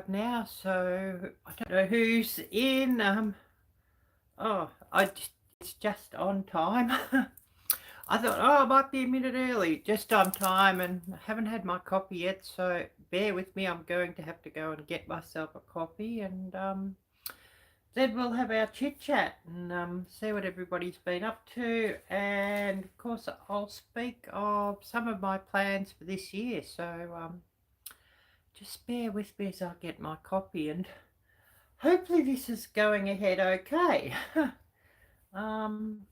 now, so I don't know who's in. Oh, it's just on time. I thought, oh, I might be a minute early, just on time, and I haven't had my coffee yet, so bear with me. I'm going to have to go and get myself a coffee, and then we'll have our chit chat and see what everybody's been up to, and of course I'll speak of some of my plans for this year. So just bear with me as I get my coffee, and hopefully this is going ahead okay. um,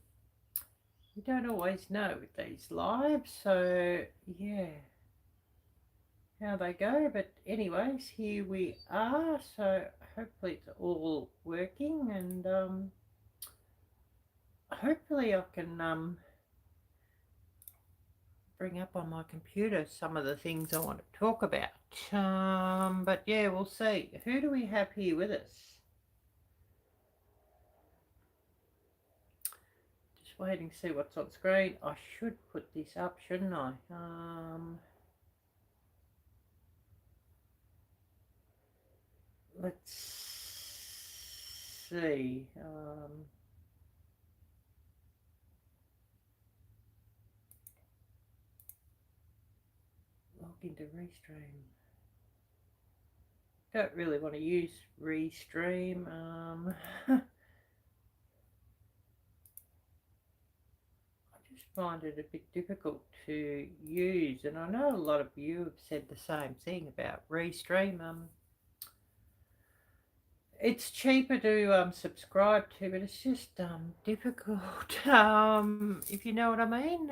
you don't always know with these lives, so yeah, how they go. But anyways, here we are. So hopefully it's all working, and hopefully I can bring up on my computer some of the things I want to talk about. But yeah, we'll see. Who do we have here with us? Just waiting to see what's on screen. I should put this up, shouldn't I? Let's see. Log into Restream. Don't really want to use Restream. I just find it a bit difficult to use, and I know a lot of you have said the same thing about Restream. It's cheaper to subscribe to, but it's just difficult. If you know what I mean.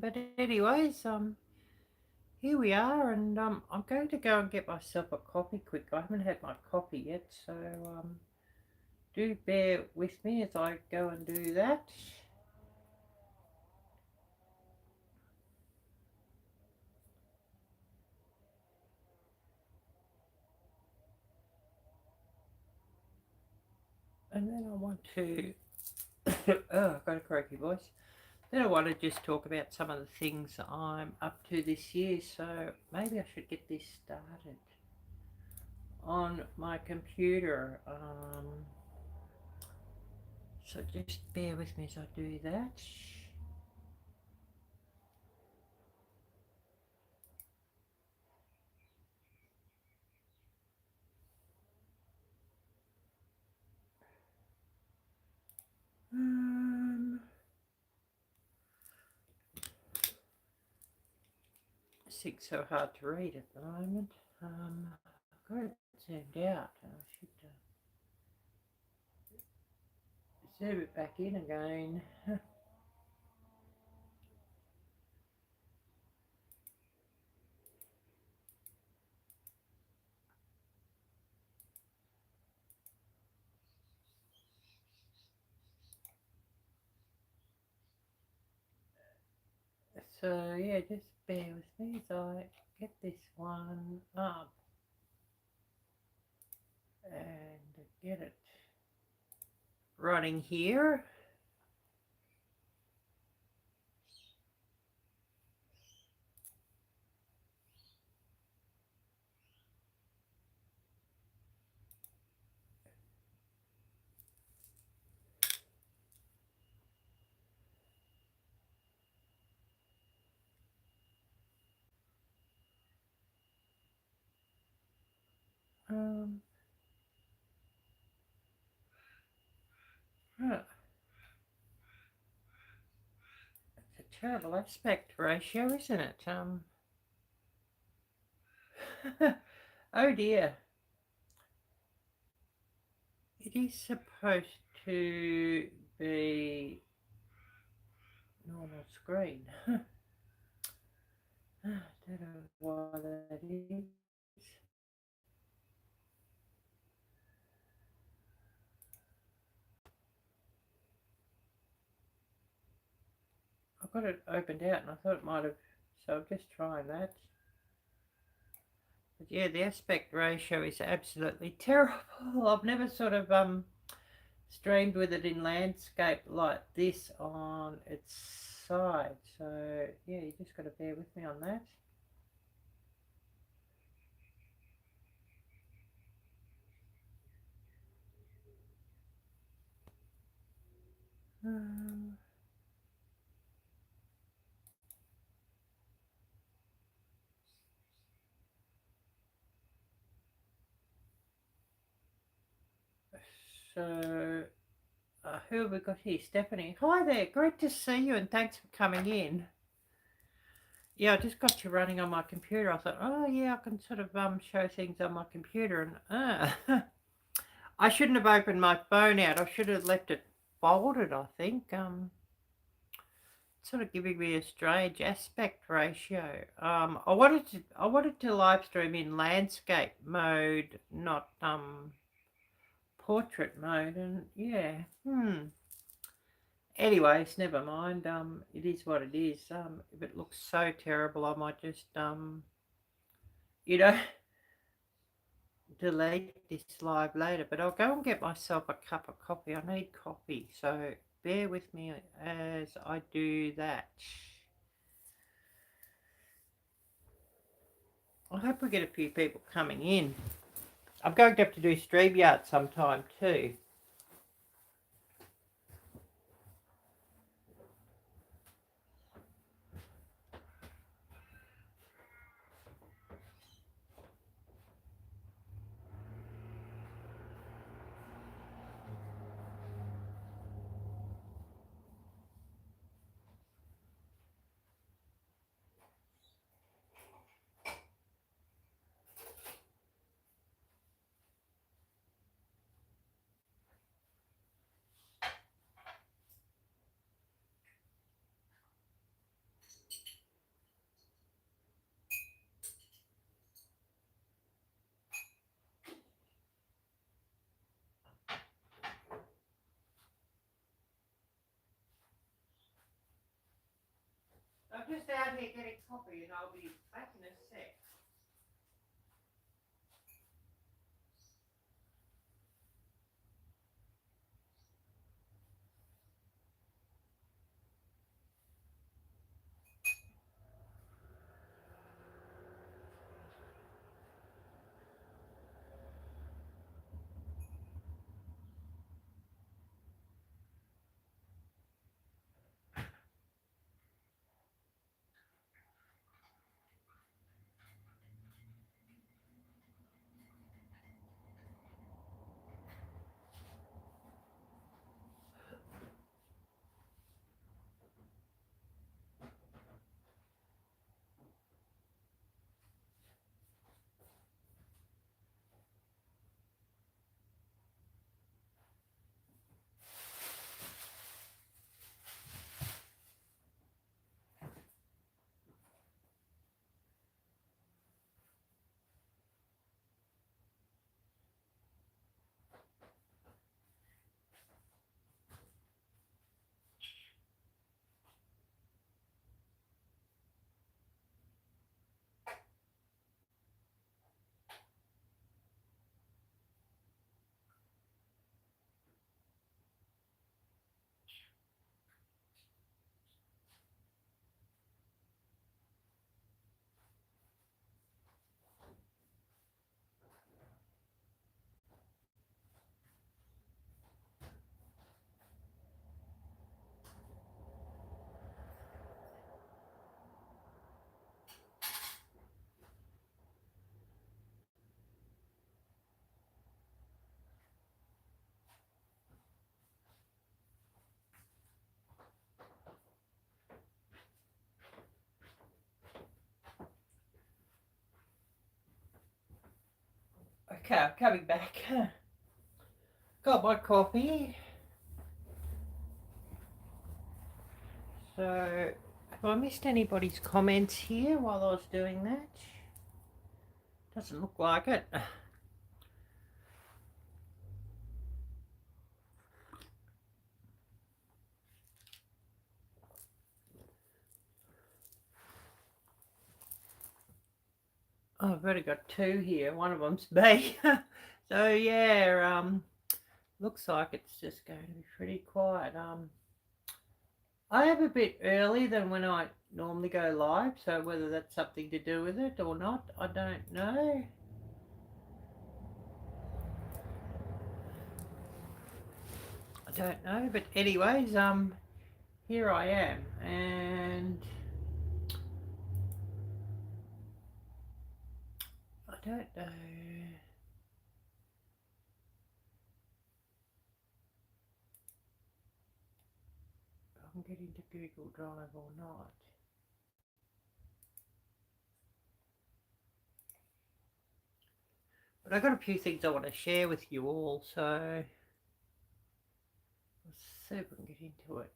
But anyways, here we are, and I'm going to go and get myself a coffee quick. I haven't had my coffee yet, so do bear with me as I go and do that. And then I want to, oh, I've got a croaky voice. Then I want to just talk about some of the things I'm up to this year, so maybe I should get this started on my computer. So just bear with me as I do that. This thing's so hard to read at the moment. I've got it zoomed out. I should zoom it back in again. So yeah, just bear with me as I get this one up and get it running here. Huh. It's a terrible aspect ratio, isn't it? Oh dear. It is supposed to be normal screen. I don't know why that is. I've got it opened out and I thought it might have, so I'm just trying that. But yeah, the aspect ratio is absolutely terrible. I've never sort of streamed with it in landscape like this on its side. So yeah, you just got to bear with me on that. So, who have we got here? Stephanie. Hi there. Great to see you and thanks for coming in. Yeah, I just got you running on my computer. I thought, oh yeah, I can sort of show things on my computer. And I shouldn't have opened my phone out. I should have left it folded, I think. Sort of giving me a strange aspect ratio. I wanted to live stream in landscape mode, not portrait mode, and yeah. Anyways, never mind. It is what it is. If it looks so terrible, I might just you know, delete this live later. But I'll go and get myself a cup of coffee. I need coffee, so bear with me as I do that. I hope we get a few people coming in. I'm going to have to do StreamYard sometime too. I'm just out here getting coffee and I'll be back in a sec. Okay, I'm coming back. Got my coffee. So, have I missed anybody's comments here while I was doing that? Doesn't look like it. Oh, I've already got two here. One of them's me. So yeah, looks like it's just going to be pretty quiet. I have a bit early than when I normally go live, so whether that's something to do with it or not, I don't know. don't know, but anyways, here I am, and I don't know. If I'm getting to Google Drive or not. But I've got a few things I want to share with you all, so let's see if we can get into it.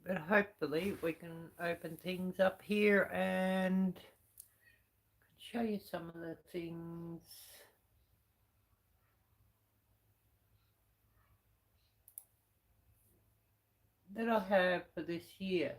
But hopefully we can open things up here and show you some of the things that I have for this year.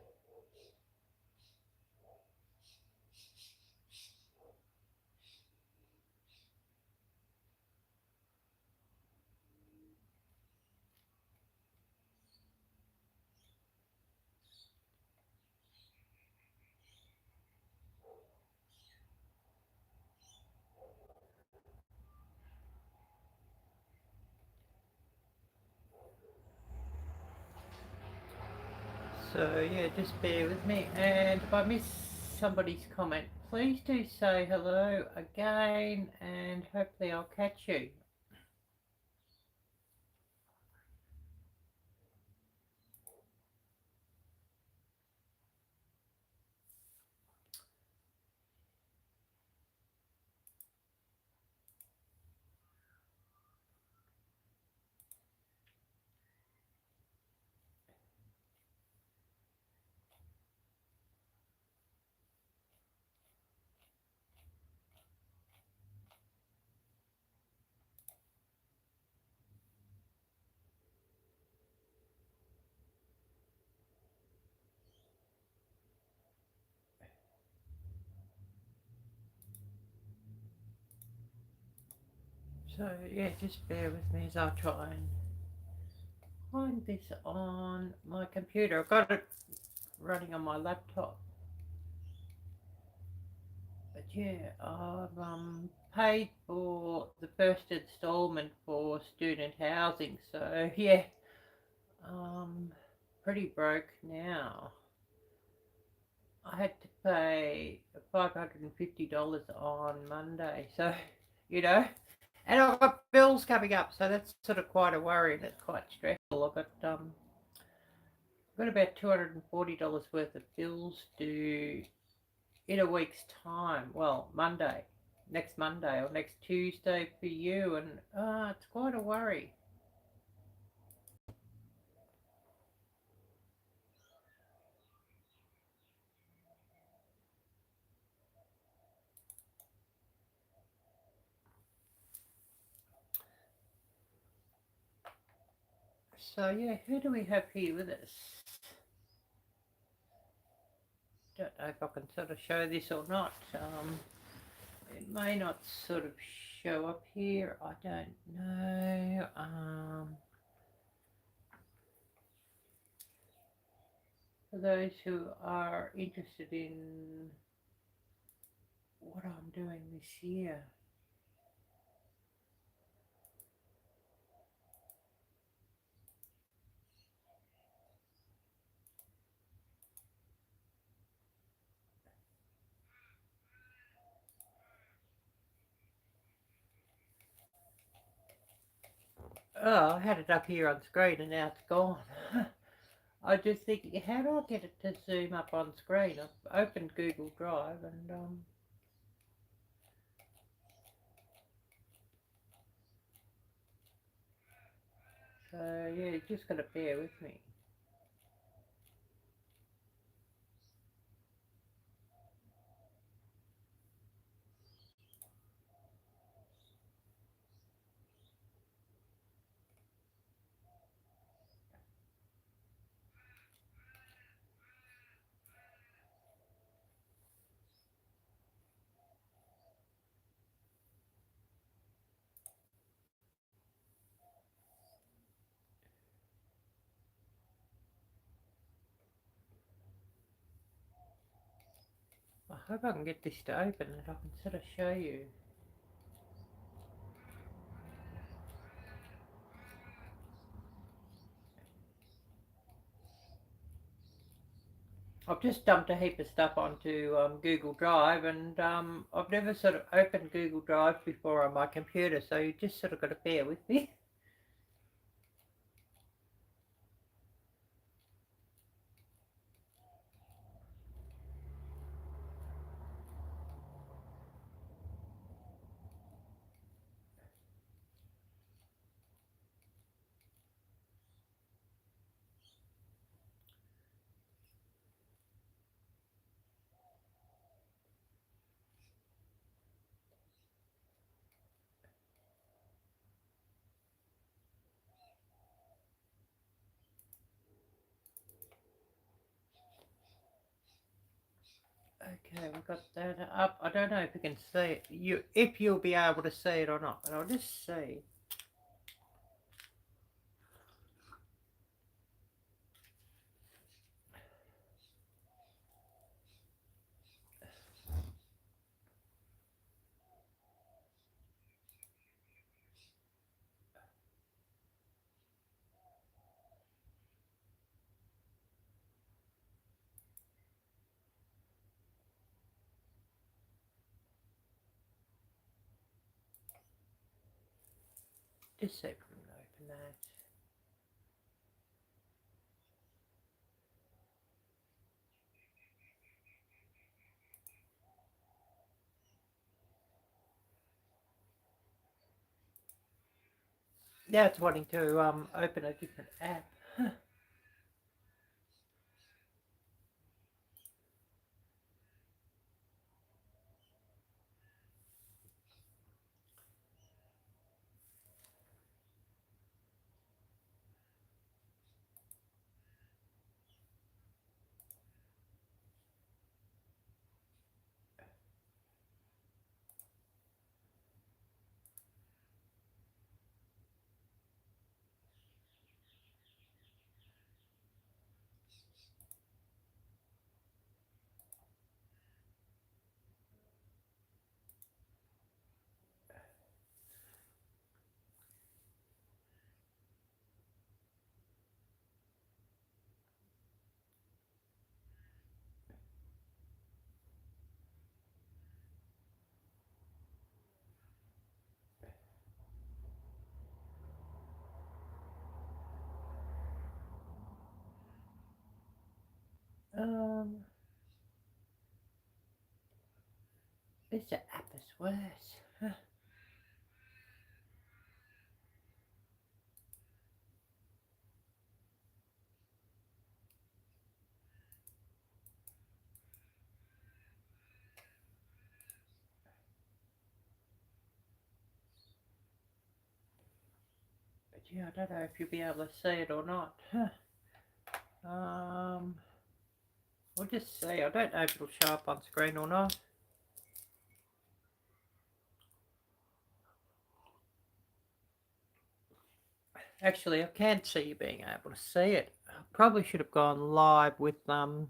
So yeah, just bear with me, and if I miss somebody's comment, please do say hello again, and hopefully I'll catch you. So yeah, just bear with me as I try and find this on my computer. I've got it running on my laptop. But yeah, I've paid for the first installment for student housing, so yeah, pretty broke now. I had to pay $550 on Monday, so you know, and I've got bills coming up, so that's sort of quite a worry, and it's quite stressful. I've got about $240 worth of bills due in a week's time. Well, Monday, next Monday or next Tuesday for you, and it's quite a worry. So yeah, who do we have here with us? Don't know if I can sort of show this or not. It may not sort of show up here. I don't know. For those who are interested in what I'm doing this year. Oh, I had it up here on screen and now it's gone. I just think, how do I get it to zoom up on screen? I've opened Google Drive and So yeah, you just gotta bear with me. I hope I can get this to open that I can sort of show you. I've just dumped a heap of stuff onto Google Drive, and I've never sort of opened Google Drive before on my computer, so you just sort of got to bear with me. Okay, we've got that up. I don't know if you can see it. If you'll be able to see it or not, but I'll just see. Just see if we can open that. Now it's wanting to open a different app. This app is worse. But yeah, I don't know if you'll be able to see it or not. We'll just see. I don't know if it'll show up on screen or not. Actually, I can see you being able to see it. I probably should have gone live with yeah,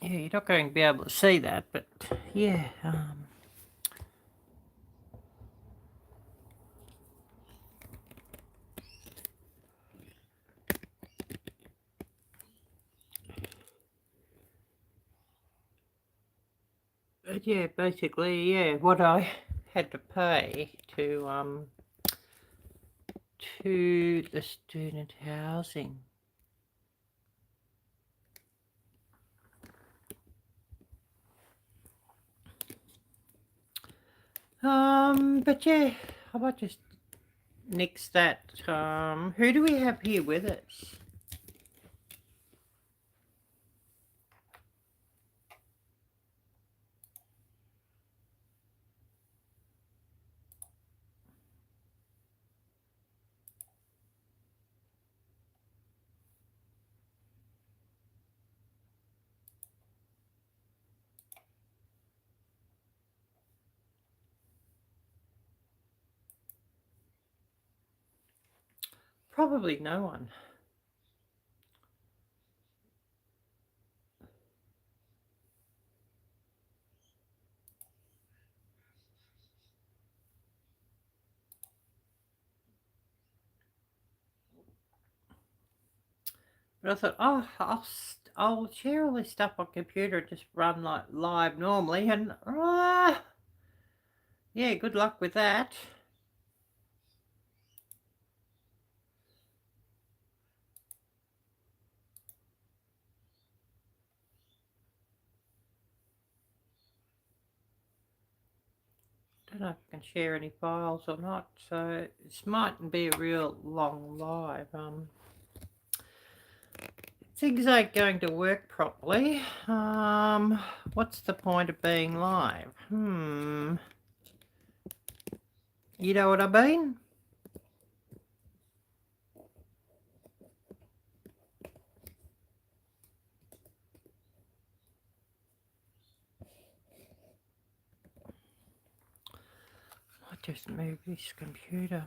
you're not going to be able to see that, but yeah. But yeah, basically, yeah, what I had to pay to the student housing. But yeah, I might just nix that. Who do we have here with us? Probably no one. But I thought, oh, I'll share all this stuff on computer, just run like live normally, and yeah, good luck with that. Don't know if I can share any files or not, so this mightn't be a real long live. Things ain't going to work properly. What's the point of being live? You know what I mean? I just moved this computer.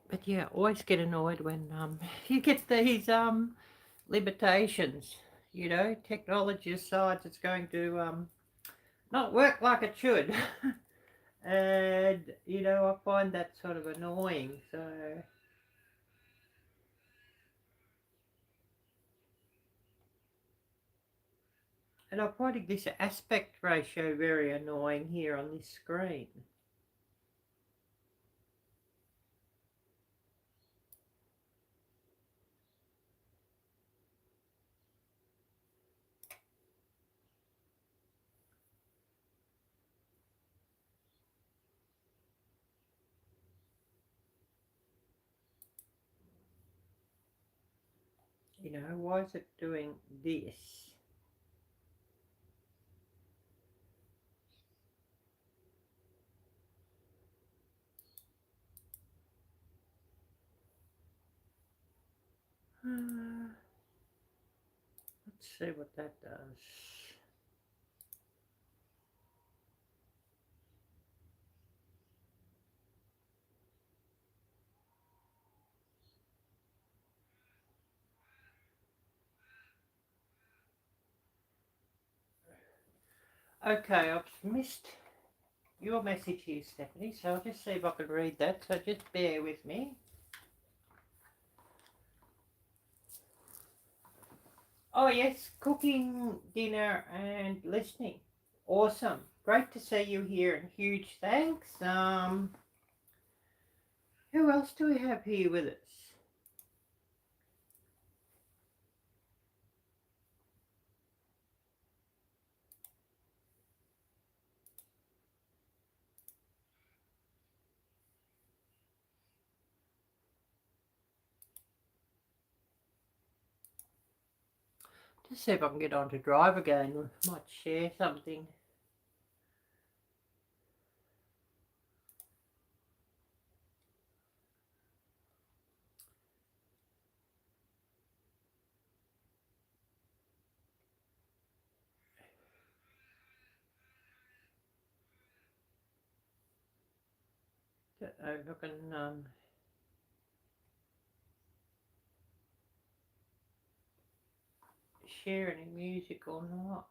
But yeah, always get annoyed when you get these limitations. You know, technology decides it's going to not work like it should. And you know, I find that sort of annoying. So, and I'm finding this aspect ratio very annoying here on this screen. You know, why is it doing this? Let's see what that does. Okay, I've missed your message here, Stephanie, so I'll just see if I can read that, so just bear with me. Oh yes, cooking, dinner and listening. Awesome. Great to see you here and huge thanks. Who else do we have here with us? Just see if I can get on to drive again. We might share something. I can share any music or not.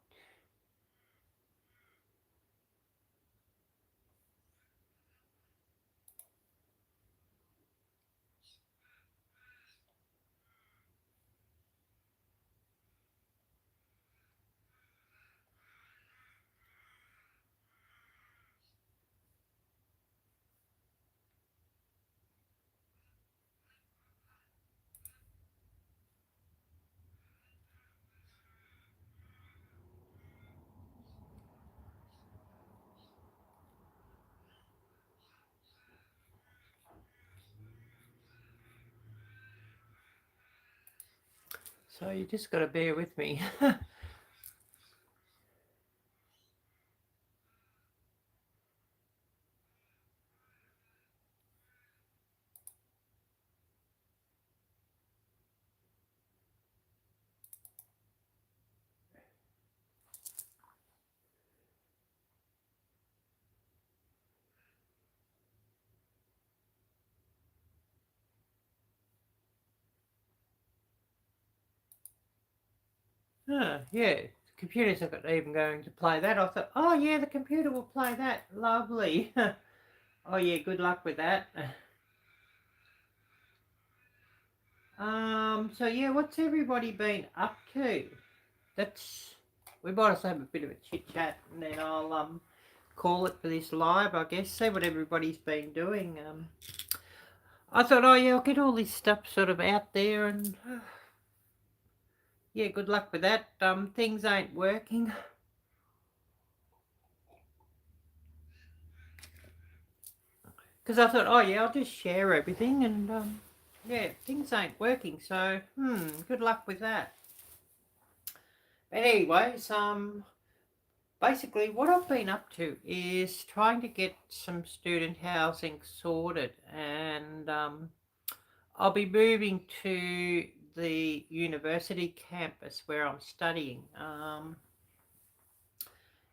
So you just got to bear with me. Yeah, the computer's not even going to play that. I thought, oh yeah, the computer will play that. Lovely. Oh yeah, good luck with that. So yeah, what's everybody been up to? That's we might as well have a bit of a chit chat, and then I'll call it for this live, I guess. See what everybody's been doing. I thought, oh yeah, I'll get all this stuff sort of out there, and yeah, good luck with that. Things ain't working. Because I thought, oh yeah, I'll just share everything, and yeah, things ain't working, so good luck with that. But anyways, basically what I've been up to is trying to get some student housing sorted, and I'll be moving to the university campus where I'm studying,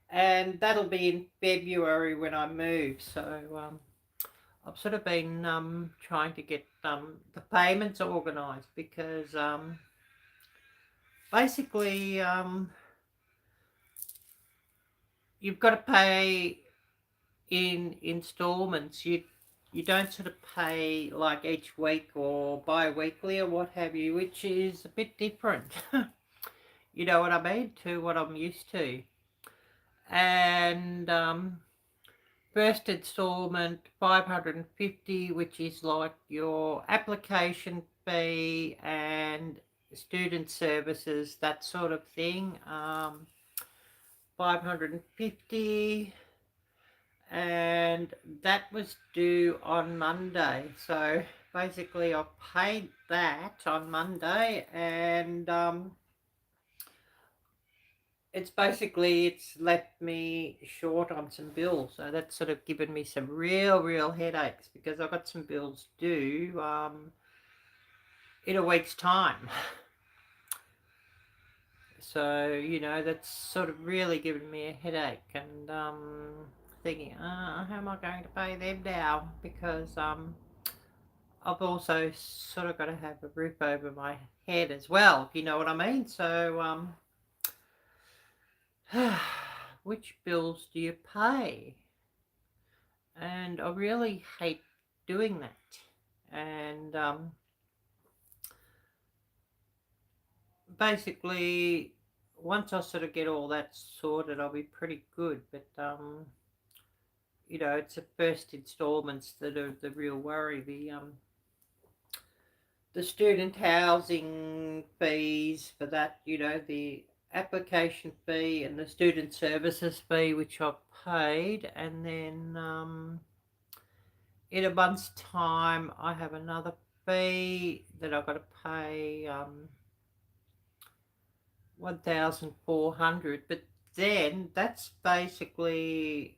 and that'll be in February when I move, so I've sort of been trying to get the payments organised, because basically you've got to pay in installments. You don't sort of pay like each week or bi-weekly or what have you, which is a bit different. You know what I mean, to what I'm used to. And first installment 550, which is like your application fee and student services, that sort of thing. 550, and that was due on Monday. So basically I paid that on Monday, and it's left me short on some bills, so that's sort of given me some real headaches, because I've got some bills due in a week's time. So you know, that's sort of really given me a headache, and thinking, how am I going to pay them now, because I've also sort of got to have a roof over my head as well, if you know what I mean. So which bills do you pay? And I really hate doing that. And basically, once I sort of get all that sorted, I'll be pretty good. But you know, it's the first installments that are the real worry. The student housing fees for that, you know, the application fee and the student services fee, which I've paid, and then in a month's time I have another fee that I've got to pay, 1,400, but then that's basically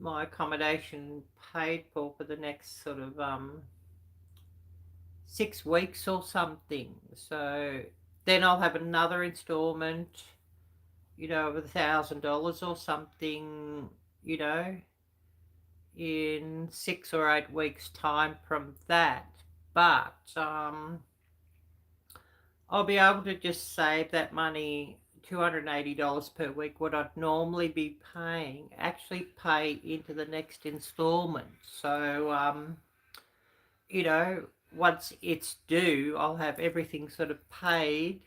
my accommodation paid for the next sort of 6 weeks or something. So then I'll have another installment, you know, of $1,000 or something, you know, in 6 or 8 weeks time from that. But I'll be able to just save that money, $280 per week, what I'd normally be paying, actually pay into the next installment. So, you know, once it's due, I'll have everything sort of paid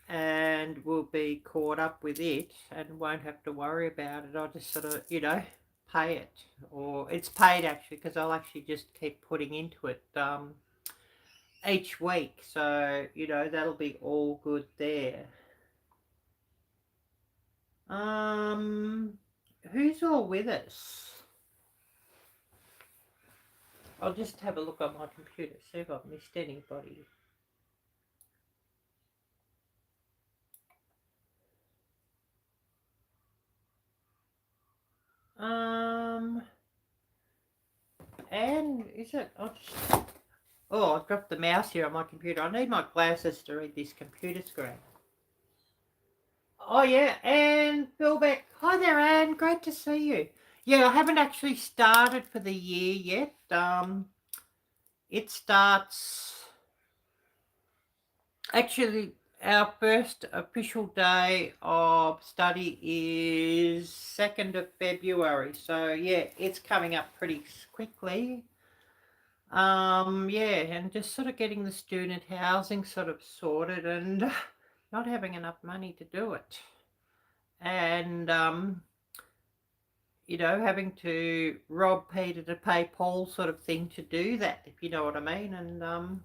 and we'll be caught up with it and won't have to worry about it. I'll just sort of, pay it. Or it's paid actually, because I'll actually just keep putting into it each week. So, that'll be all good there. Who's all with us? I'll just have a look on my computer, see if I've missed anybody. And is it? Oh, I've dropped the mouse here on my computer. I need my glasses to read this computer screen. Oh yeah, Anne Philbeck. Hi there, Anne. Great to see you. Yeah, I haven't actually started for the year yet. It starts actually. Our first official day of study is 2nd of February. So yeah, it's coming up pretty quickly. Yeah, and just sort of getting the student housing sort of sorted and not having enough money to do it. And having to rob Peter to pay Paul sort of thing to do that, if you know what I mean. And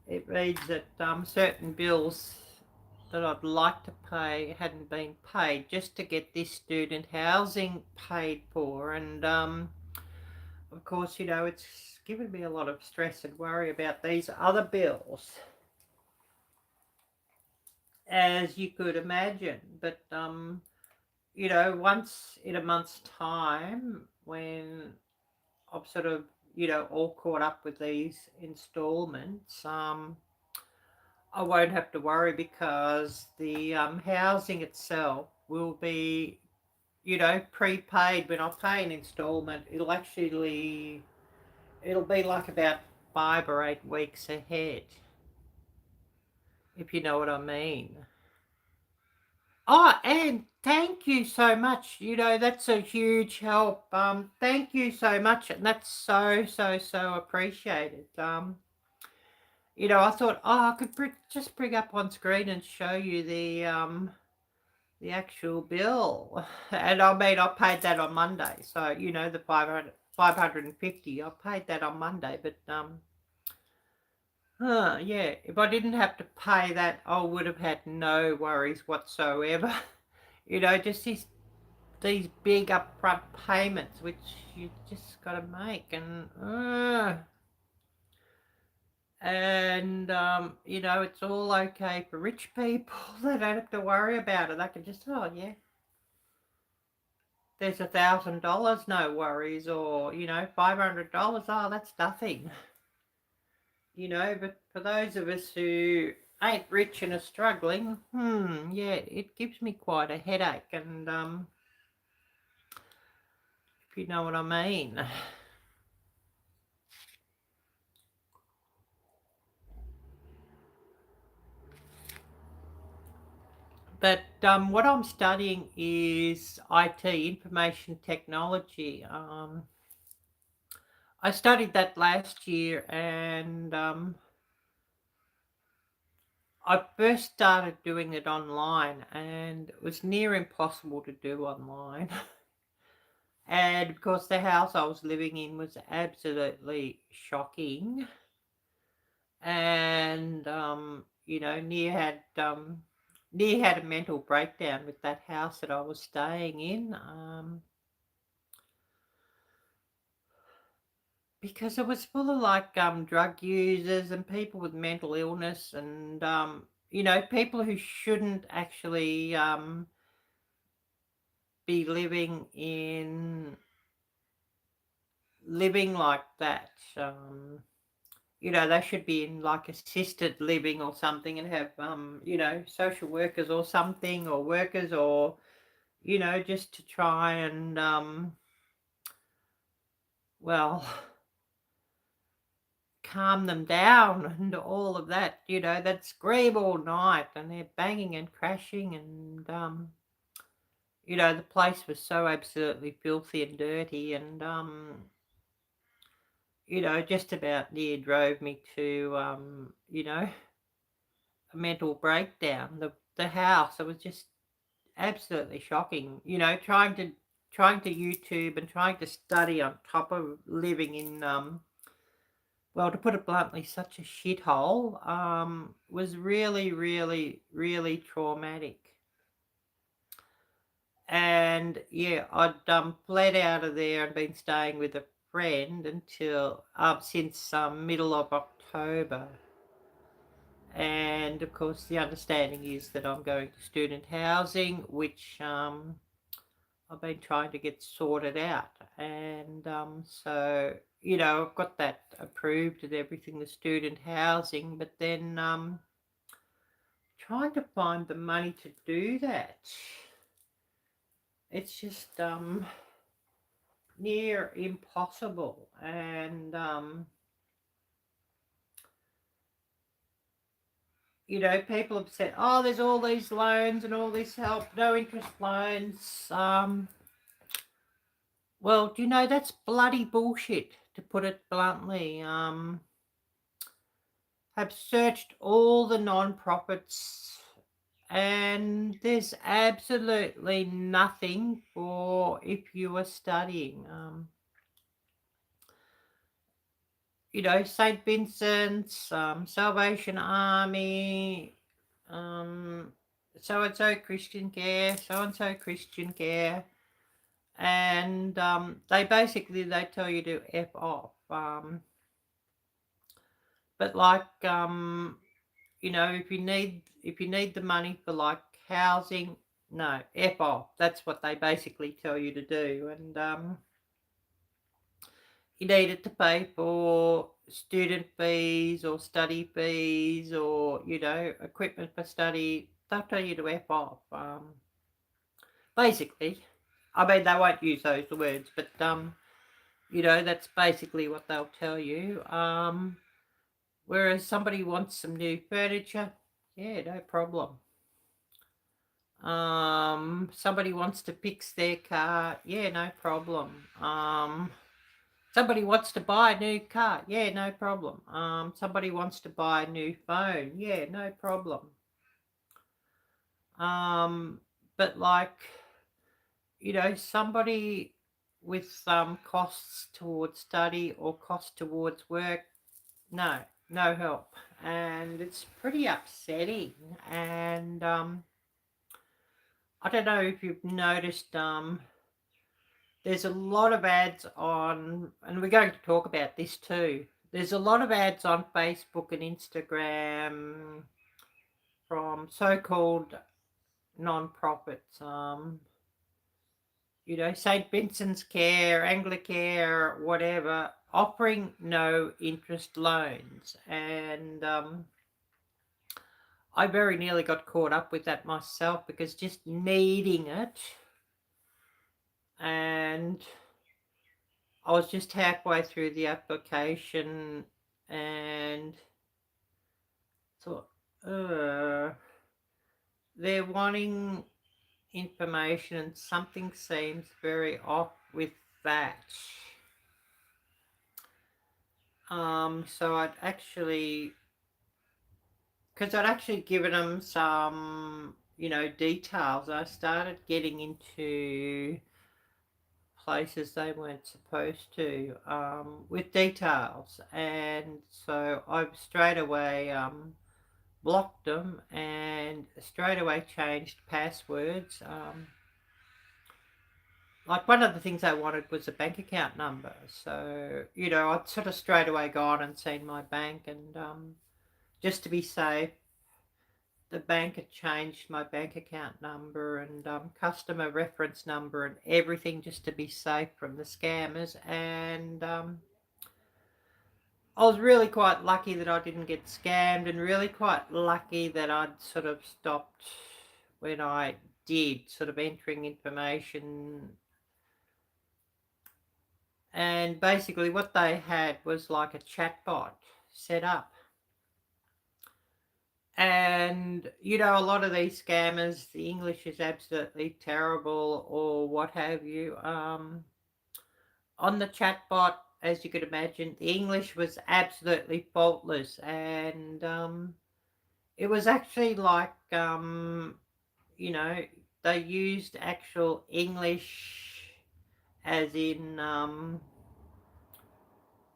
it reads that certain bills that I'd like to pay hadn't been paid just to get this student housing paid for. And of course, it's given me a lot of stress and worry about these other bills, as you could imagine. But once in a month's time, when I've sort of, all caught up with these installments, I won't have to worry, because the housing itself will be, prepaid. When I pay an installment, it'll be like about 5 or 8 weeks ahead, if you know what I mean. Oh, and thank you so much. That's a huge help. Thank you so much, and that's so, so, so appreciated. I thought, I could just bring up on screen and show you the actual bill. And I mean, I paid that on Monday. So, the 550, I paid that on Monday. But, yeah, if I didn't have to pay that, I would have had no worries whatsoever. Just these big upfront payments, which you just got to make. And it's all okay for rich people. They don't have to worry about it. They can just, oh yeah, there's $1,000, no worries. Or $500, oh, that's nothing. But for those of us who ain't rich and are struggling, yeah, it gives me quite a headache. And if you know what I mean. But what I'm studying is IT, information technology. I studied that last year, and I first started doing it online, and it was near impossible to do online. And of course, the house I was living in was absolutely shocking. And near had a mental breakdown with that house that I was staying in, because it was full of like drug users and people with mental illness, and people who shouldn't actually be living like that. They should be in like assisted living or something, and have social workers or something, or workers, or just to try and well, calm them down and all of that, they'd scream all night and they're banging and crashing and, the place was so absolutely filthy and dirty and, just about near drove me to, a mental breakdown. The house, it was just absolutely shocking. Trying to YouTube and trying to study on top of living in, well, to put it bluntly, such a shithole, was really, really, really traumatic. And yeah, I'd fled out of there and been staying with a friend until since middle of October. And of course, the understanding is that I'm going to student housing, which I've been trying to get sorted out. And so, I've got that approved and everything, the student housing, but then trying to find the money to do that. It's just near impossible. And people have said, oh, there's all these loans and all this help, no interest loans. Well, do you know, that's bloody bullshit, to put it bluntly. Have searched all the non-profits and there's absolutely nothing for if you are studying. St. Vincent's, Salvation Army, so-and-so Christian Care, so-and-so Christian Care. And they tell you to F off. But like, if you need the money for like housing, no, F off. That's what they basically tell you to do. And you need it to pay for student fees or study fees or, equipment for study. They'll tell you to F off. Basically, I mean, they won't use those words, but, that's basically what they'll tell you. Whereas somebody wants some new furniture, yeah, no problem. Somebody wants to fix their car, yeah, no problem. Somebody wants to buy a new car, yeah, no problem. Somebody wants to buy a new phone, yeah, no problem. But like, somebody with costs towards study or costs towards work, no help. And it's pretty upsetting. And I don't know if you've noticed, there's a lot of ads on, and we're going to talk about this too. There's a lot of ads on Facebook and Instagram from so-called non-profits, St. Vincent's Care, Anglicare, whatever, offering no interest loans. And I very nearly got caught up with that myself because just needing it, and I was just halfway through the application and thought, they're wanting information and something seems very off with that. So I'd actually given them some, details. I started getting into places they weren't supposed to, with details, and so I've straight away blocked them and straight away changed passwords. Like, one of the things I wanted was a bank account number, so I'd sort of straight away gone and seen my bank, and just to be safe, the bank had changed my bank account number and customer reference number and everything just to be safe from the scammers. And I was really quite lucky that I didn't get scammed, and really quite lucky that I'd sort of stopped when I did, sort of entering information. And basically what they had was like a chat bot. set up. And, you know, a lot of these scammers, the English is absolutely terrible or what have you. On the chatbot, as you could imagine, the English was absolutely faultless. And it was actually like, you know, they used actual English as in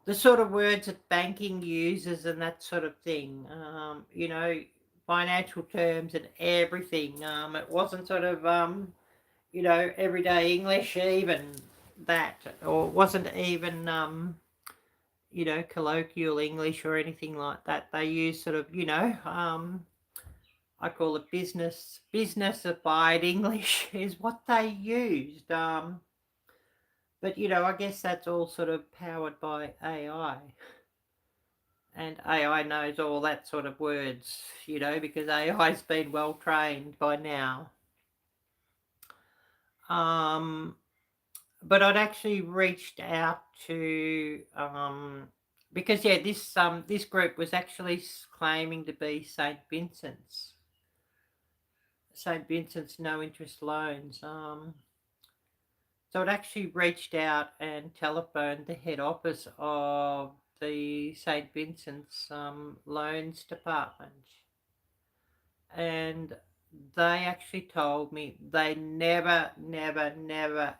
the sort of words that banking uses and that sort of thing. You know, financial terms and everything. It wasn't sort of, you know, everyday English, even that, or it wasn't even, you know, colloquial English or anything like that. They used sort of, you know, I call it businessified English is what they used. But, you know, I guess that's all sort of powered by AI. And AI knows all that sort of words, you know, because AI's been well trained by now. But I'd actually reached out to, because yeah, this group was actually claiming to be St. Vincent's no interest loans. So it actually reached out and telephoned the head office of the St. Vincent's loans department. And they actually told me they never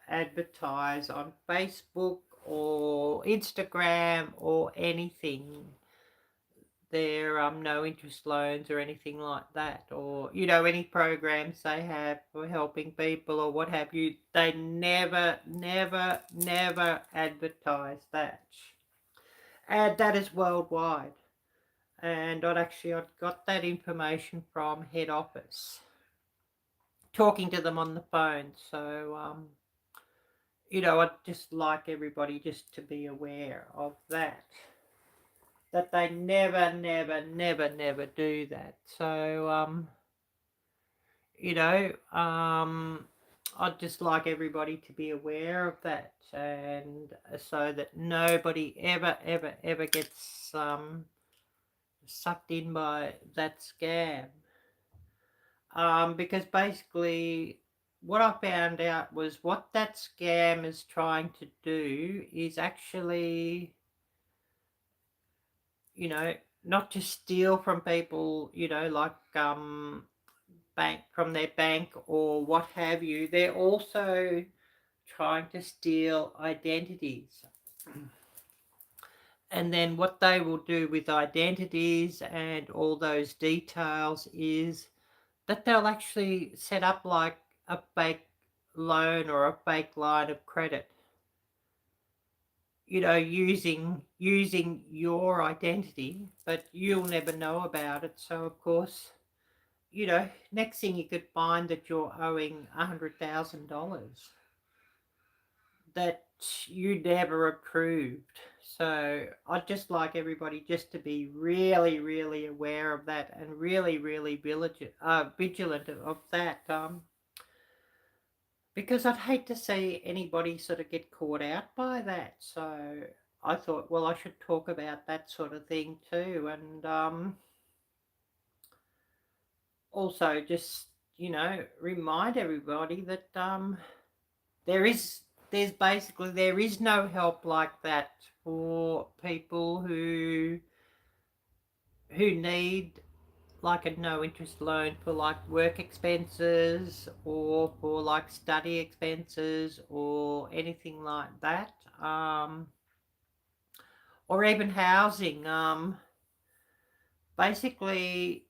advertise on Facebook or Instagram or anything their no interest loans or anything like that, or you know, any programs they have for helping people or what have you. They never advertise that, and that is worldwide. And I'd got that information from head office, talking to them on the phone. So you know, I'd just like everybody just to be aware of that they never do that. So you know, I'd just like everybody to be aware of that, and so that nobody ever gets sucked in by that scam. Because basically what I found out was what that scam is trying to do is actually, you know, not to steal from people, you know, like bank from their bank or what have you. They're also trying to steal identities. And then what they will do with identities and all those details is that they'll actually set up like a fake loan or a fake line of credit, you know, using your identity, but you'll never know about it. So of course, you know, next thing you could find that you're owing $100,000 that you never approved. So I'd just like everybody just to be really aware of that and really vigilant of that. Because I'd hate to see anybody sort of get caught out by that. So I thought, well, I should talk about that sort of thing too. And also just, you know, remind everybody that there is no help like that for people who need like a no interest loan for like work expenses or for like study expenses or anything like that, or even housing. Basically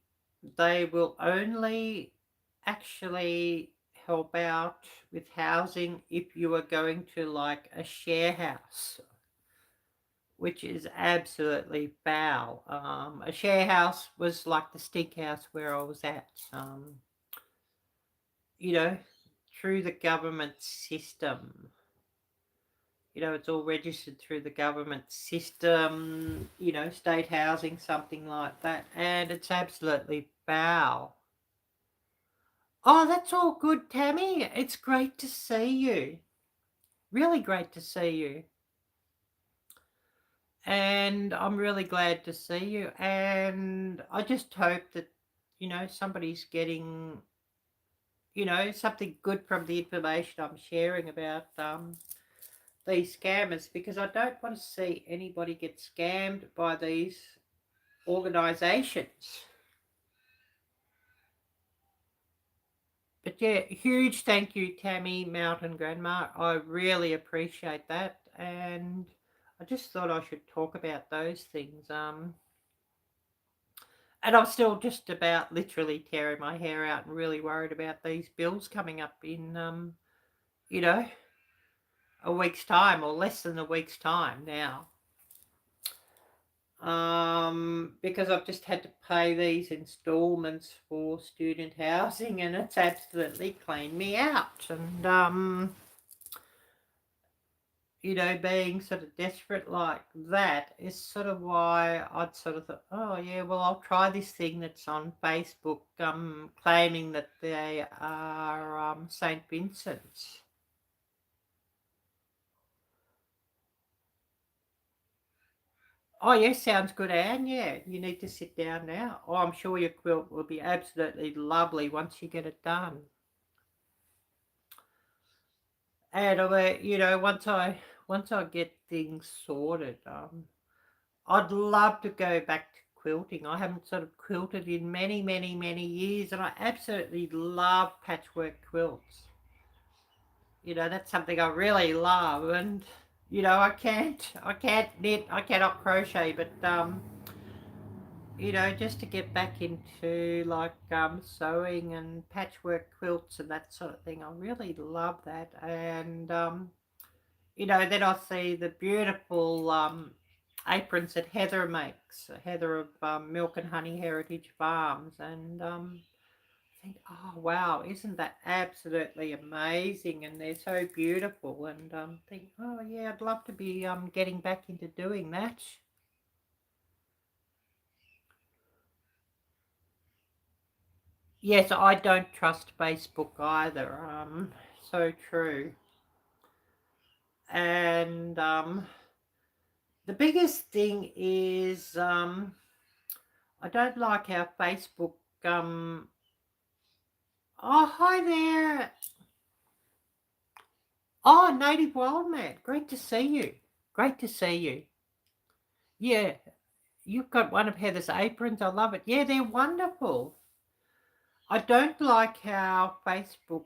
they will only actually help out with housing if you are going to like a share house, which is absolutely foul. A share house was like the stink house where I was at. You know, through the government system. You know, it's all registered through the government system, you know, state housing, something like that. And it's absolutely foul. Oh, that's all good, Tammy. It's great to see you. Really great to see you. and I'm really glad to see you. And I just hope that, somebody's getting, something good from the information I'm sharing about these scammers, because I don't want to see anybody get scammed by these organizations. But yeah, huge thank you, Tammy Mountain Grandma. I really appreciate that. And I just thought I should talk about those things. And I'm still just about literally tearing my hair out and really worried about these bills coming up in, you know, a week's time, or less than a week's time now. Because I've just had to pay these installments for student housing, and it's absolutely cleaned me out. And, being sort of desperate like that is sort of why I'd sort of thought, oh yeah, well, I'll try this thing that's on Facebook, claiming that they are St. Vincent's. Oh yes, sounds good, Anne. Yeah, you need to sit down now. Oh, I'm sure your quilt will be absolutely lovely once you get it done. And once I get things sorted, I'd love to go back to quilting. I haven't sort of quilted in many, many, many years, and I absolutely love patchwork quilts. That's something I really love, and I can't knit, I cannot crochet, but just to get back into like sewing and patchwork quilts and that sort of thing, I really love that. And then I see the beautiful aprons that Heather makes, Heather of Milk and Honey Heritage Farms, and I think, oh wow, isn't that absolutely amazing? And they're so beautiful, and think, oh yeah, I'd love to be getting back into doing that. Yes, I don't trust Facebook either. So true. And the biggest thing is I don't like how Facebook. Oh, hi there. Oh, Native Wildman. Great to see you. Great to see you. Yeah, you've got one of Heather's aprons. I love it. Yeah, they're wonderful. I don't like how Facebook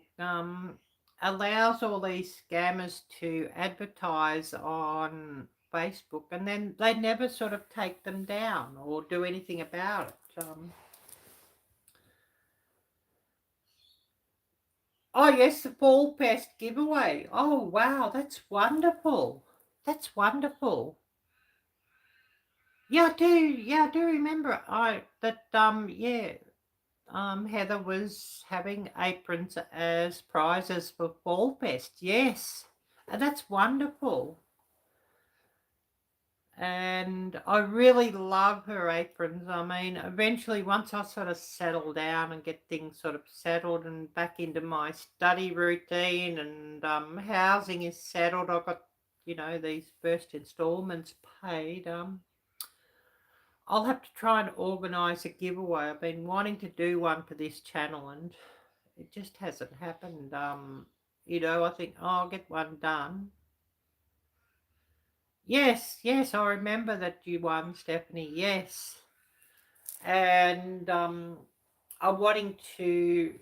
allows all these scammers to advertise on Facebook, and then they never sort of take them down or do anything about it. Oh yes, the fall pest giveaway. Oh wow, that's wonderful. That's wonderful. Yeah, I do. Yeah, I do remember. Heather was having aprons as prizes for Fall Fest. Yes, and that's wonderful. And I really love her aprons. I mean, eventually, once I sort of settle down and get things sort of settled and back into my study routine, and housing is settled, I've got, these first installments paid. I'll have to try and organise a giveaway. I've been wanting to do one for this channel, and it just hasn't happened. I think, oh, I'll get one done. Yes, yes, I remember that you won, Stephanie. Yes. And I'm wanting to,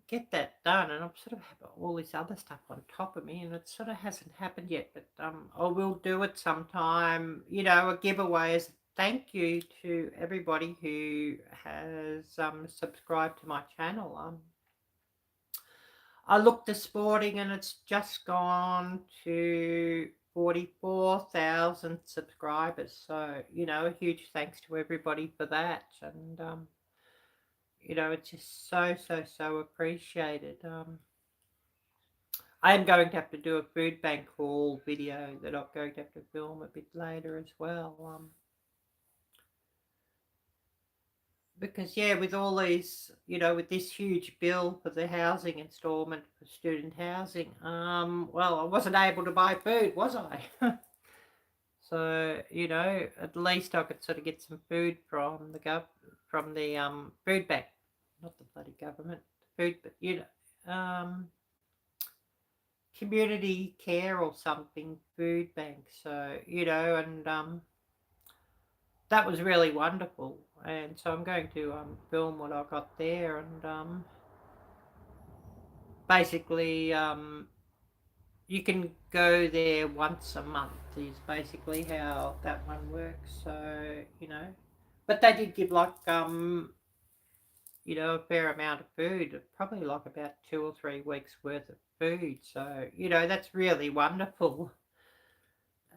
get that done, and I'm sort of have all this other stuff on top of me, and it sort of hasn't happened yet, but I will do it sometime, a giveaway as a thank you to everybody who has subscribed to my channel. I looked this morning and it's just gone to 44,000 subscribers, so a huge thanks to everybody for that. And it's just so appreciated. I am going to have to do a food bank haul video that I'm going to have to film a bit later as well. because yeah, with all these, with this huge bill for the housing installment for student housing, well, I wasn't able to buy food, was I? So, at least I could sort of get some food from the food bank, not the bloody government, food, but community care or something, food bank. So, and that was really wonderful. And so I'm going to film what I got there, and basically you can go there once a month is basically how that one works. So, but they did give like a fair amount of food, probably like about 2 or 3 weeks worth of food. So, that's really wonderful.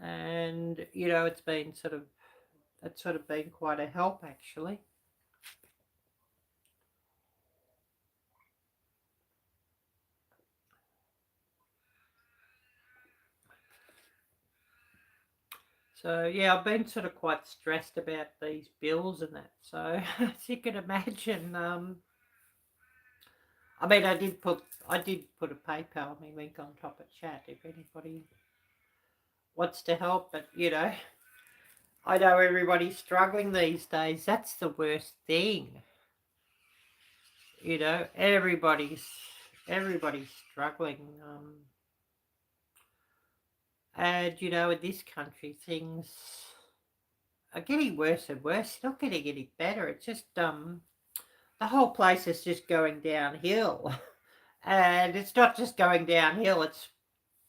And, it's sort of been quite a help actually. So yeah, I've been sort of quite stressed about these bills and that. So as you can imagine, I mean, I did put a PayPal link on top of chat if anybody wants to help. But I know everybody's struggling these days. That's the worst thing. Everybody's struggling. And in this country, things are getting worse and worse. It's not getting any better. It's just the whole place is just going downhill. And it's not just going downhill, it's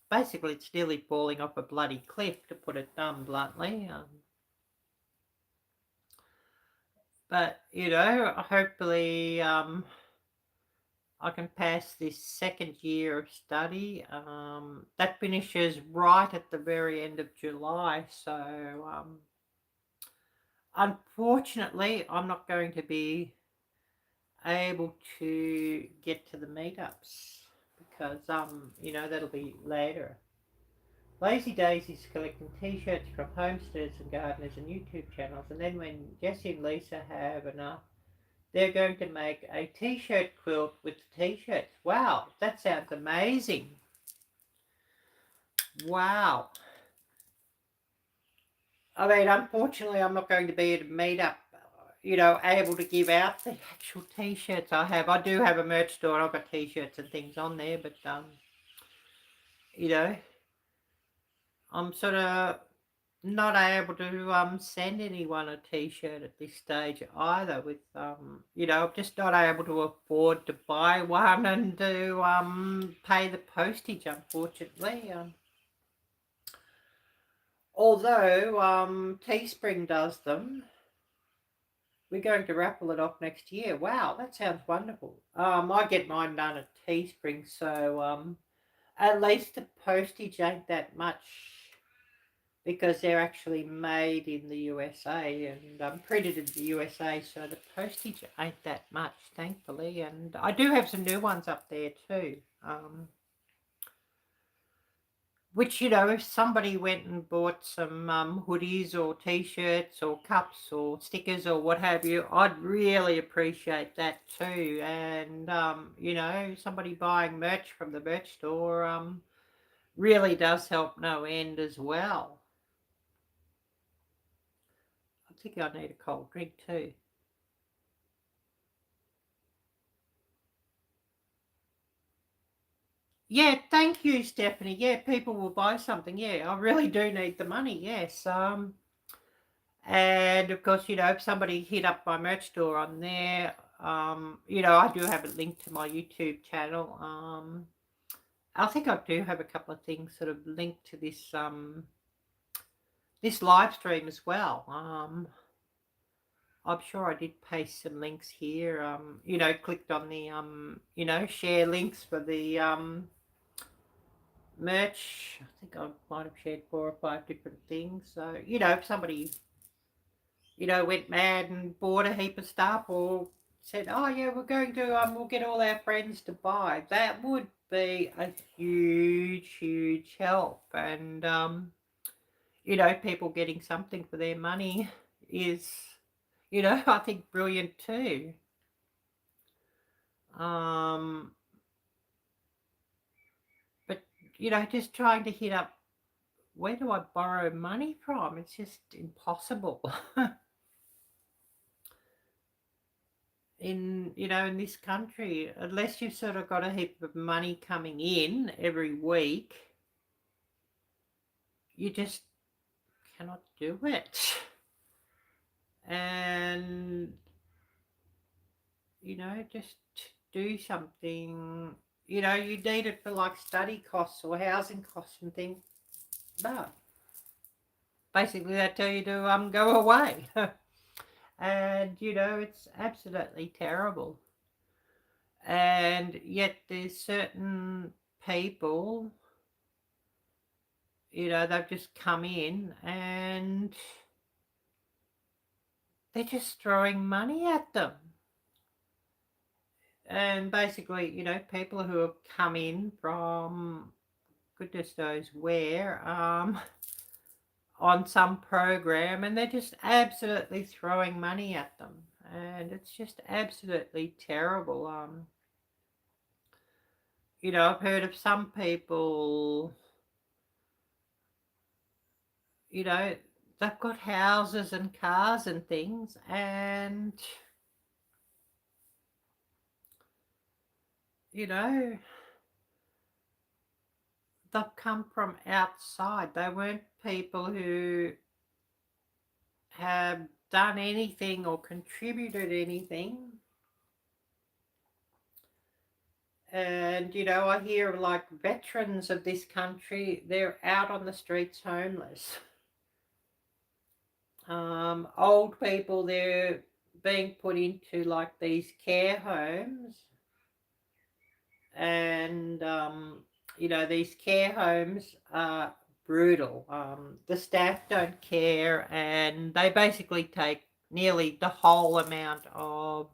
basically it's nearly falling off a bloody cliff, to put it bluntly. But hopefully I can pass this second year of study. That finishes right at the very end of July, so unfortunately I'm not going to be able to get to the meetups because that'll be later. Lazy Daisy's collecting t-shirts from homesteaders and gardeners and YouTube channels, and then when Jesse and Lisa have enough, they're going to make a t-shirt quilt with the t-shirts. Wow, that sounds amazing. Wow. I mean, unfortunately, I'm not going to be at a meetup, able to give out the actual t-shirts I have. I do have a merch store. I've got t-shirts and things on there, but, I'm sort of not able to send anyone a t-shirt at this stage either. With I'm just not able to afford to buy one and to pay the postage, unfortunately. Although Teespring does them, we're going to raffle it off next year. Wow, that sounds wonderful. I get mine done at Teespring, so at least the postage ain't that much, because they're actually made in the USA and printed in the USA, so the postage ain't that much, thankfully. And I do have some new ones up there too, which, if somebody went and bought some hoodies or t-shirts or cups or stickers or what have you, I'd really appreciate that too. And, somebody buying merch from the merch store really does help no end as well. I think I need a cold drink too. Yeah, thank you, Stephanie. Yeah, people will buy something. Yeah, I really do need the money. Yes. And of course, if somebody hit up my merch store on there, I do have a link to my YouTube channel. I think I do have a couple of things sort of linked to this live stream as well. I'm sure I did paste some links here. Clicked on the share links for the merch. I think I might have shared 4 or 5 different things. So, if somebody, went mad and bought a heap of stuff or said, oh yeah, we're going to, we'll get all our friends to buy, that would be a huge, huge help. And, people getting something for their money is, you know, I think brilliant too. But, you know, just trying to hit up, where do I borrow money from? It's just impossible. In, you know, in this country, unless you've sort of got a heap of money coming in every week, you just cannot do it. And, you know, just do something. You know, you need it for like study costs or housing costs and things. No. Basically, they tell you to go away. And, you know, it's absolutely terrible. And yet there's certain people, you know, they've just come in and they're just throwing money at them. And basically, you know, people who have come in from goodness knows where, on some program, and they're just absolutely throwing money at them. And it's just absolutely terrible. You know, I've heard of some people, you know, they've got houses and cars and things, and, you know, they've come from outside. They weren't people who have done anything or contributed anything. And, you know, I hear like veterans of this country, they're out on the streets homeless. Old people, they're being put into like these care homes. And, you know, these care homes are brutal. The staff don't care, and they basically take nearly the whole amount of,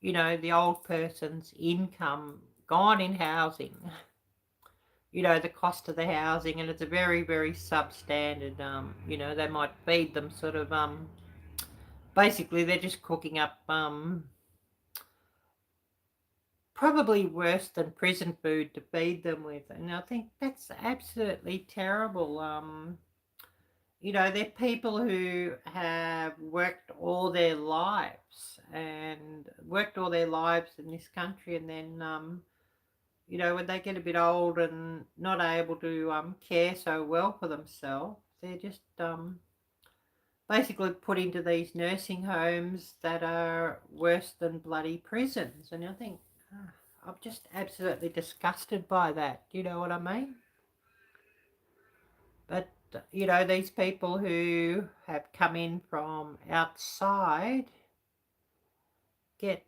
you know, the old person's income gone in housing. You know, the cost of the housing, and it's a very, very substandard. You know, they might feed them sort of, basically they're just cooking up, probably worse than prison food to feed them with. And I think that's absolutely terrible. You know, they're people who have worked all their lives in this country, and then, you know, when they get a bit old and not able to care so well for themselves, they're just basically put into these nursing homes that are worse than bloody prisons. And I think, I'm just absolutely disgusted by that. Do you know what I mean? But, you know, these people who have come in from outside get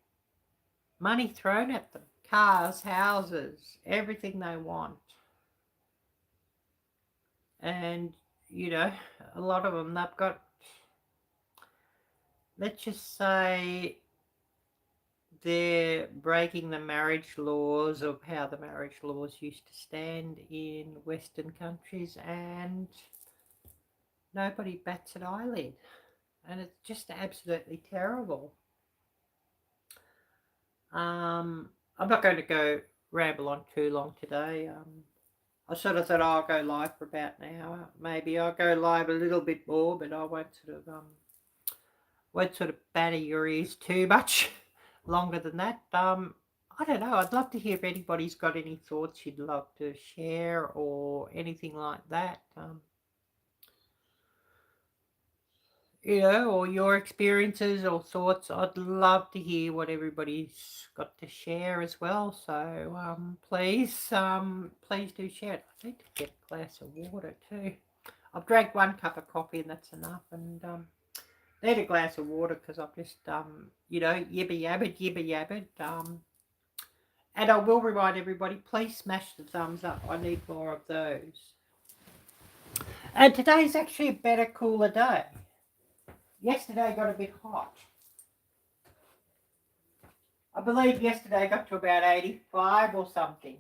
money thrown at them. Cars, houses, everything they want. And, you know, a lot of them, they've got, let's just say, they're breaking the marriage laws of how the marriage laws used to stand in Western countries, and nobody bats an eyelid. And it's just absolutely terrible. I'm not going to go ramble on too long today. I sort of thought, I'll go live for about an hour. Maybe I'll go live a little bit more, but I won't sort of batter your ears too much longer than that. I don't know. I'd love to hear if anybody's got any thoughts you'd love to share or anything like that. You know, or your experiences or thoughts. I'd love to hear what everybody's got to share as well. So please do share it. I need to get a glass of water too. I've drank 1 cup of coffee and that's enough. And need a glass of water because I've just you know, yibba yabbed. And I will remind everybody, please smash the thumbs up. I need more of those. And today's actually a better, cooler day. Yesterday got a bit hot. I believe yesterday got to about 85 or something.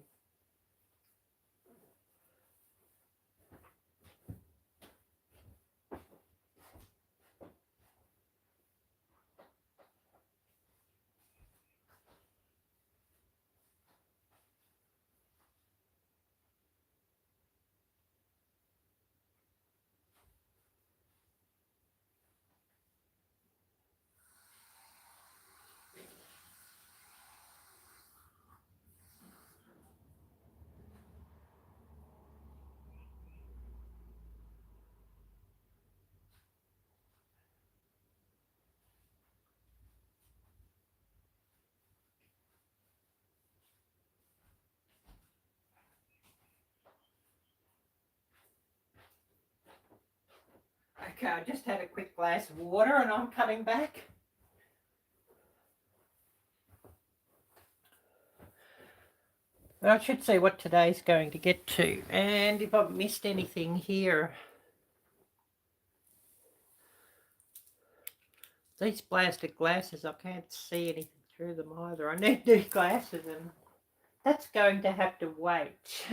Okay, I just had a quick glass of water and I'm coming back. Well, I should see what today's going to get to, and if I've missed anything here. These plastic glasses, I can't see anything through them either. I need new glasses, and that's going to have to wait.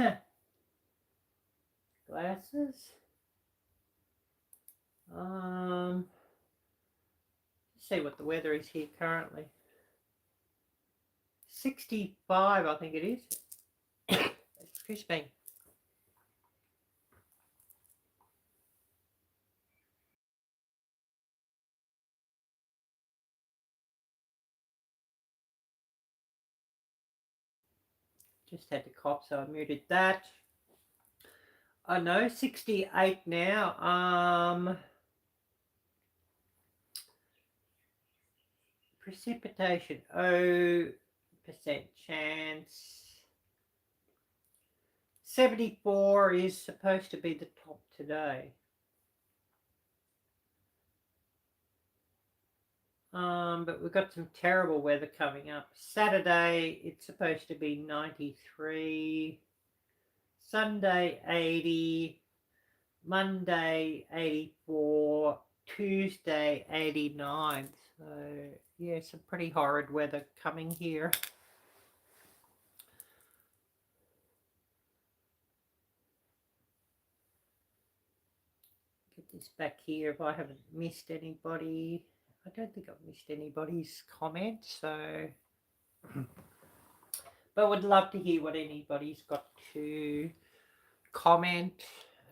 Glasses. Let's see what the weather is here currently. 65, I think it is. Excuse me. Just had to cough, so I muted that. I know, 68 now. Precipitation, 0% chance. 74 is supposed to be the top today. But we've got some terrible weather coming up. Saturday, it's supposed to be 93. Sunday, 80. Monday, 84. Tuesday, 89. So, yeah, some pretty horrid weather coming here. Get this back here if I haven't missed anybody. I don't think I've missed anybody's comments, so... But would love to hear what anybody's got to comment,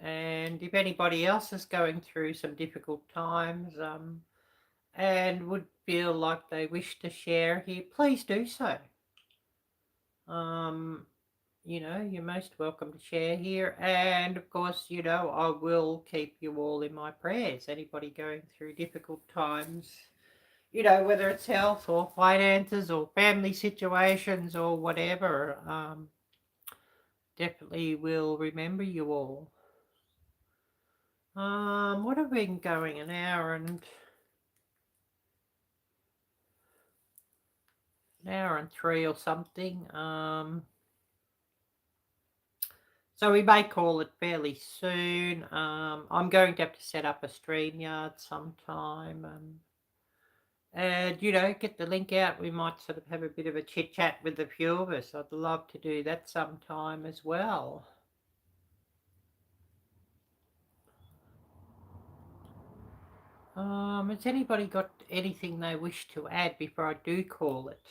and if anybody else is going through some difficult times and would feel like they wish to share here, please do so. You know, you're most welcome to share here, and of course, you know, I will keep you all in my prayers. Anybody going through difficult times, you know, whether it's health or finances or family situations or whatever, definitely will remember you all. What have we been going, an hour and 3 or something. So we may call it fairly soon. I'm going to have to set up a StreamYard sometime. And, you know, get the link out. We might sort of have a bit of a chit-chat with a few of us. I'd love to do that sometime as well. Has anybody got anything they wish to add before I do call it?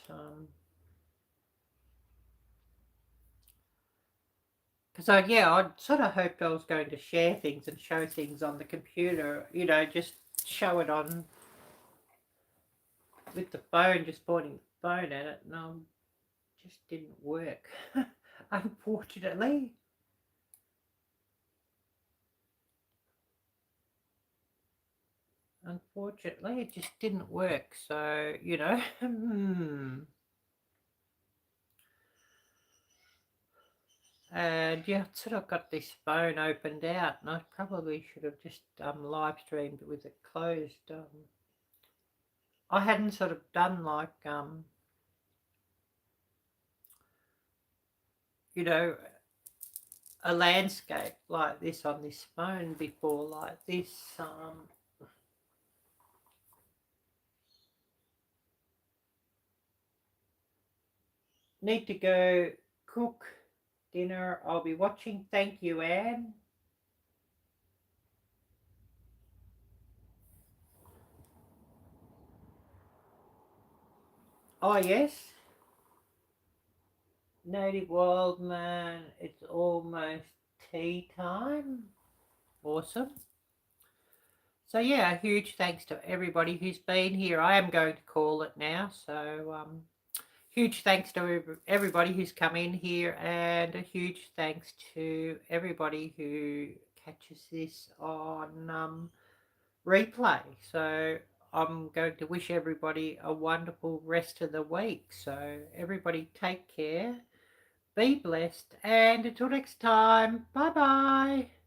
Because yeah, I sort of hoped I was going to share things and show things on the computer, you know, just show it on with the phone, just pointing the phone at it, and just didn't work, unfortunately. Unfortunately, it just didn't work, so, you know, And yeah, I've sort of got this phone opened out, and I probably should have just live streamed with it closed. I hadn't sort of done like, you know, a landscape like this on this phone before, like this. Need to go cook dinner. I'll be watching. Thank you, Anne. Oh, yes. Native Wild Man. It's almost tea time. Awesome. So yeah, a huge thanks to everybody who's been here. I am going to call it now. So huge thanks to everybody who's come in here, and a huge thanks to everybody who catches this on replay. So I'm going to wish everybody a wonderful rest of the week. So everybody take care, be blessed, and until next time, bye-bye.